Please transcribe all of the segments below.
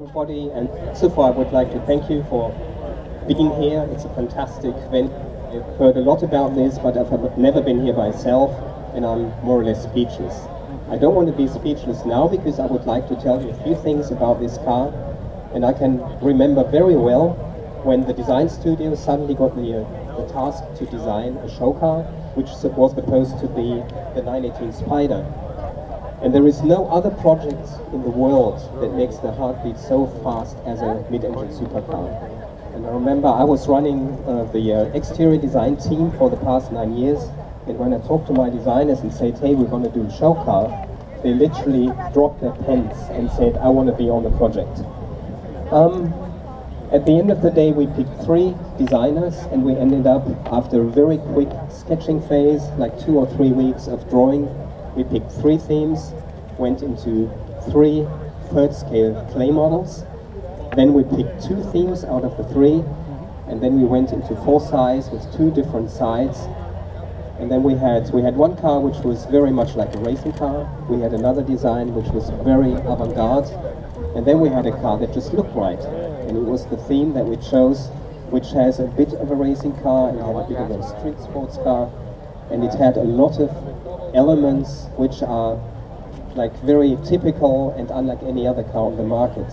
everybody, and so far I would like to thank you for being here. It's a fantastic event. I've heard a lot about this, but I've never been here myself, and I'm more or less speechless. I don't want to be speechless now because I would like to tell you a few things about this car, and I can remember very well when the design studio suddenly got the task to design a show car, which was supposed to be the 918 Spyder. And there is no other project in the world that makes the heartbeat so fast as a mid-engine supercar. And I remember I was running the exterior design team for the past 9 years, and when I talked to my designers and said, hey, we're going to do a show car, they literally dropped their pens and said, I want to be on the project. At the end of the day, we picked 3 designers, and we ended up, after a very quick sketching phase, like 2 or 3 weeks of drawing, we picked 3 themes, went into 3 third-scale clay models. Then we picked 2 themes out of the 3, and then we went into 4 sides with 2 different sides. And then we had one car which was very much like a racing car. We had another design which was very avant-garde, and then we had a car that just looked right. And it was the theme that we chose, which has a bit of a racing car and had a bit of a street sports car, and it had a lot of elements which are like very typical and unlike any other car on the market.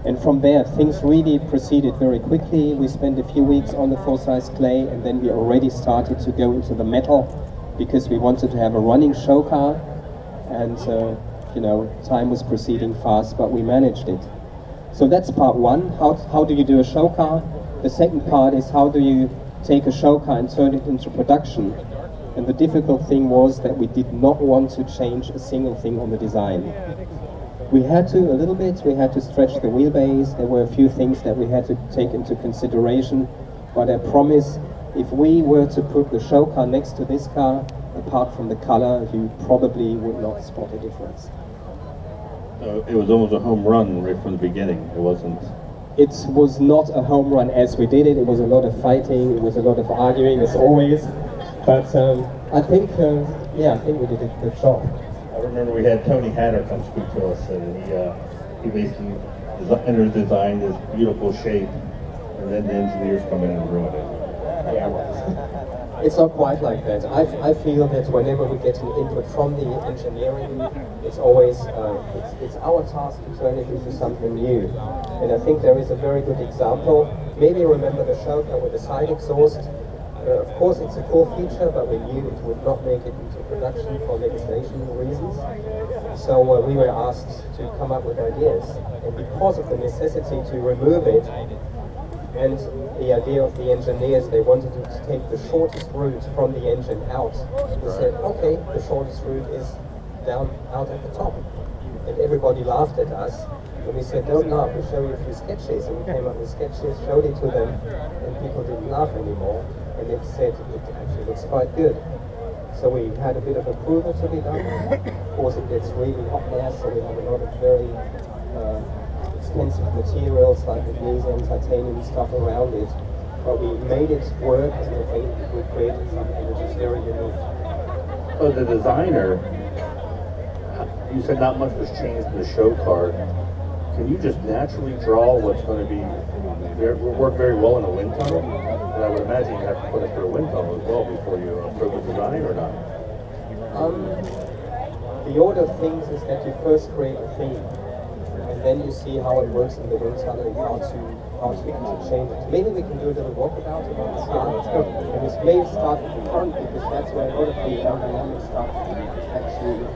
And from there things really proceeded very quickly. We spent a few weeks on the 4-size clay, and then we already started to go into the metal because we wanted to have a running show car, and you know, time was proceeding fast, but we managed it. So that's part 1. How do you do a show car? The second part is how do you take a show car and turn it into production? And the difficult thing was that we did not want to change a single thing on the design. We had to, a little bit, we had to stretch the wheelbase. There were a few things that we had to take into consideration, but I promise, if we were to put the show car next to this car, apart from the color, you probably would not spot a difference. It was almost a home run right from the beginning. It wasn't. It was not a home run as we did it. It was a lot of fighting, it was a lot of arguing, as always. But I think, yeah, I think we did a good job. I remember we had Tony Hatter come speak to us, and he basically designed this beautiful shape, and then the engineers come in and ruin it. Yeah, well, it's not quite like that. I feel that whenever we get an input from the engineering, it's always it's our task to turn it into something new. And I think there is a very good example. Maybe remember the show car with the side exhaust. Of course, it's a cool feature, but we knew it would not make it into production for legislation reasons. So we were asked to come up with ideas. And because of the necessity to remove it, and the idea of the engineers, they wanted to take the shortest route from the engine out. We said, okay, the shortest route is down out at the top. And everybody laughed at us. And we said, don't laugh, we'll show you a few sketches. And we came up with sketches, showed it to them, and people didn't laugh anymore. And they said it actually looks quite good. So we had a bit of approval to be done. Of course, it gets really hot there, so we have a lot of very expensive materials like magnesium, titanium stuff around it. But we made it work, and I think we created something which is very unique. So the designer, you said not much was changed in the show car. Can you just naturally draw what's going to be work very well in a wind tunnel? And I would imagine you have to put it through a wind tunnel as well before you approve the design, or not? The order of things is that you first create a theme, and then you see how it works in the wind tunnel and how to change it. Maybe we can do a little walkabout about this car. Let's go. And we may start with the front because that's where a lot of the aerodynamic stuff actually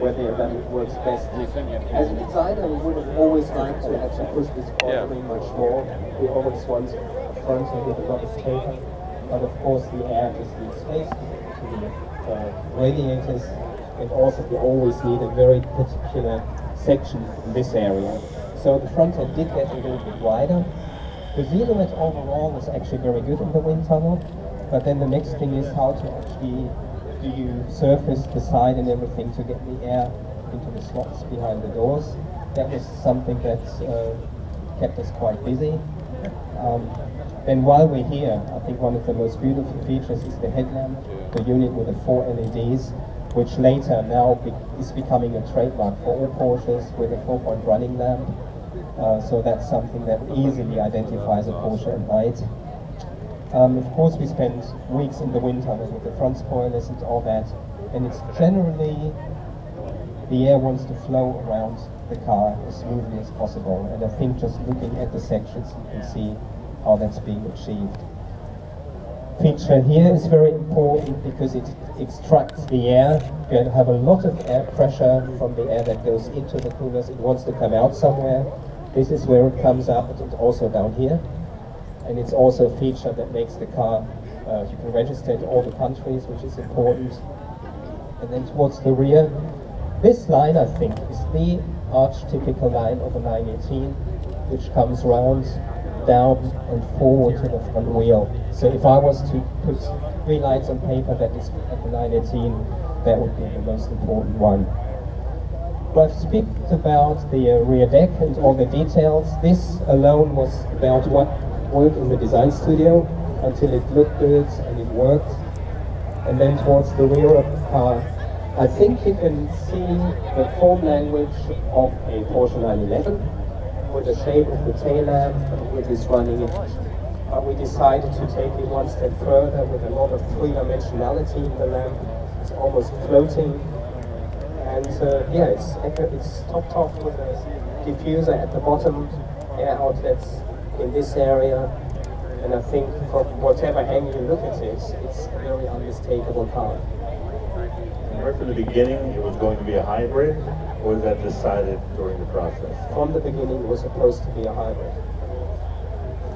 where the dynamic works best. As a designer, we would have always liked to actually push this cornering much more. We always want a front end with a lot of taper, but of course the air just needs space to the radiators, and also we always need a very particular section in this area. So the front end did get a little bit wider. The silhouette overall was actually very good in the wind tunnel, but then the next thing is how to actually do you surface the side and everything to get the air into the slots behind the doors. That was something that kept us quite busy. Then while we're here, I think one of the most beautiful features is the headlamp, the unit with the 4 LEDs, which later now is becoming a trademark for all Porsches with a 4-point running lamp. So that's something that easily identifies a Porsche at night. Of course, we spend weeks in the winter with the front spoilers and all that, and it's generally the air wants to flow around the car as smoothly as possible. And I think just looking at the sections, you can see how that's being achieved. Feature here is very important because it extracts the air. You have a lot of air pressure from the air that goes into the coolers. It wants to come out somewhere. This is where it comes up, and also down here. And it's also a feature that makes the car, you can register in all the countries, which is important. And then towards the rear, this line, I think, is the archetypical line of a 918, which comes round, down and forward to the front wheel. So if I was to put 3 lines on paper that is at the 918, that would be the most important one. But I've spoken about the rear deck and all the details. This alone was about what worked in the design studio until it looked good and it worked. And then towards the rear of the car, I think you can see the form language of a Porsche 911 with the shape of the tail lamp, which is running it. But we decided to take it one step further with a lot of three-dimensionality in the lamp. It's almost floating. And yeah, it's topped off with a diffuser at the bottom, air outlets in this area. And I think from whatever angle you look at it, it's a very unmistakable car. Right from the beginning, it was going to be a hybrid, or was that decided during the process? From the beginning, it was supposed to be a hybrid.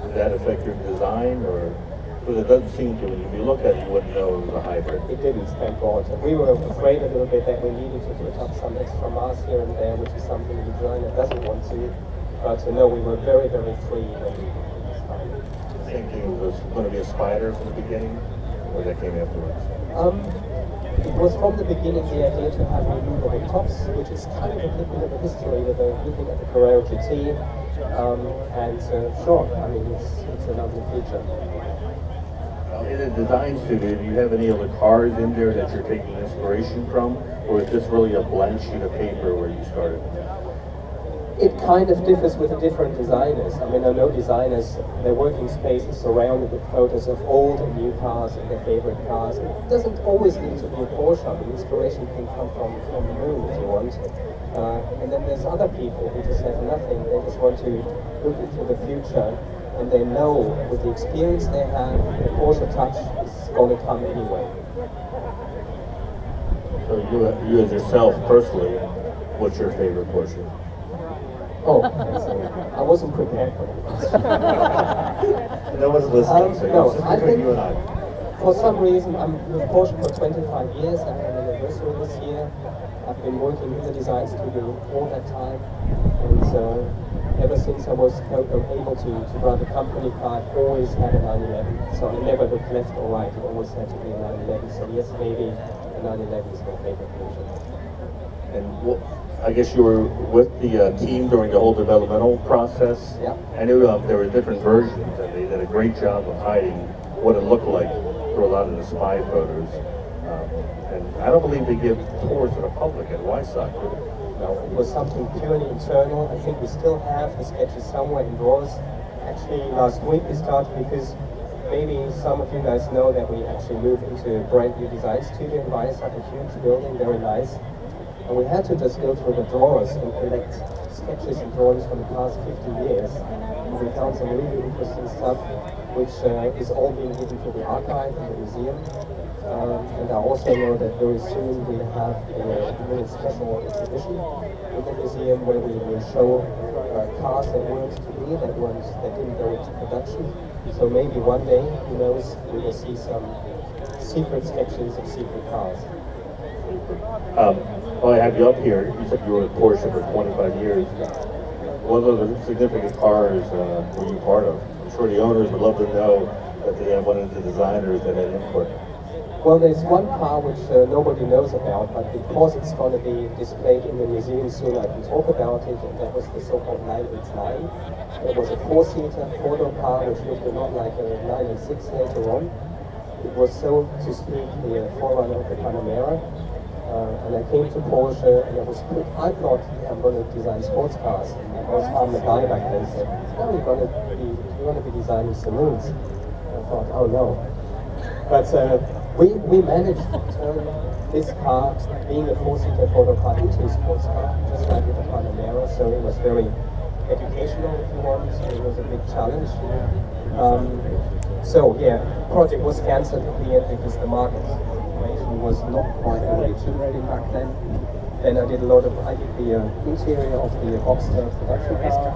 Did that affect your design, or? Because it doesn't seem to, if you look at it, you wouldn't know it was a hybrid. It didn't, thank God. We were afraid a little bit that we needed to put up some extra mass here and there, which is something the designer doesn't want to. But no, we were very, very free when we started. Same thing, it was going to be a Spyder from the beginning, or that came afterwards? It was from the beginning the idea to have removable tops, which is kind of a bit of a history with looking at the Carrera GT. Sure, I mean, it's a lovely feature. In the design studio, do you have any other cars in there that you're taking inspiration from, or is this really a blank sheet of paper where you started? It kind of differs with the different designers. I mean, I know designers, their working space is surrounded with photos of old and new cars and their favorite cars. It doesn't always need to be a Porsche. I mean, inspiration can come from the moon if you want. And then there's other people who just have nothing. They just want to look into the future, and they know with the experience they have, the Porsche touch is going to come anyway. So you as yourself, personally, what's your favorite Porsche? Oh, I wasn't prepared for that. No one's listening, so no, it's just I between think you and I. for some reason, I'm with Porsche for 25 years. I had an anniversary this year. I've been working in the design studio all that time. And ever since I was able to drive a company car, I've always had a 911. So I never looked left or right. It always had to be a 911. So yes, maybe a 911 is my favorite Porsche. And I guess you were with the team during the whole developmental process. Yeah. I knew there were different versions, and they did a great job of hiding what it looked like through a lot of the spy photos. And I don't believe they give tours to the public at Weissach. No, it was something purely internal. I think we still have the sketches somewhere in drawers. Actually, last week we started because maybe some of you guys know that we actually moved into a brand new design studio in Weissach, a huge building, very nice. And we had to just go through the drawers and collect sketches and drawings from the past 50 years. And we found some really interesting stuff, which is all being given to the archive and the museum. And I also know that very soon we have a really special exhibition in the museum where we will show cars that weren't to be, that didn't go into production. So maybe one day, who knows, we will see some secret sketches of secret cars. Well, I have you up here. You said you were at Porsche for 25 years. What other significant cars were you part of? I'm sure the owners would love to know that they have one of the designers that had input. Well, there's one car which nobody knows about, but because it's going to be displayed in the museum soon, I can talk about it, and that was the so-called 989. It was a four-seater, four-door car which looked a lot like a 986 later on. It was so to speak the forerunner of the Panamera. And I came to Porsche, and I thought, yeah, I'm going to design sports cars. And I was having a guy back then said, no, you're going to be designing saloons. And I thought, oh no. But we managed to turn this car, being a four-seater photo car, into a sports car, just like with the Panamera. So it was very educational, if you want. It was a big challenge. So yeah, the project was cancelled at the end because the market situation was not quite ready back then. Then I did the interior of the Boxster production car.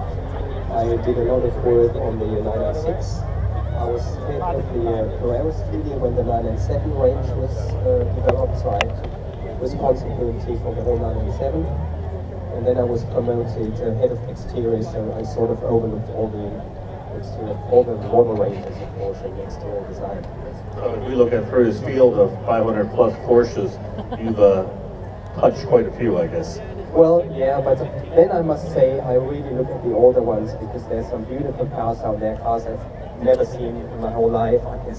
I did a lot of work on the 996. I was head of the Carrera studio when the 997 range was developed, so I had responsibility for the whole 997. And then I was promoted head of exterior, so I sort of overlooked all the model ranges of Porsche in exterior design. So if we look at through his field of 500 plus Porsches, you've touched quite a few, I guess. Well, yeah, but then I must say I really look at the older ones because there's some beautiful cars out there, cars I've never seen in my whole life. I can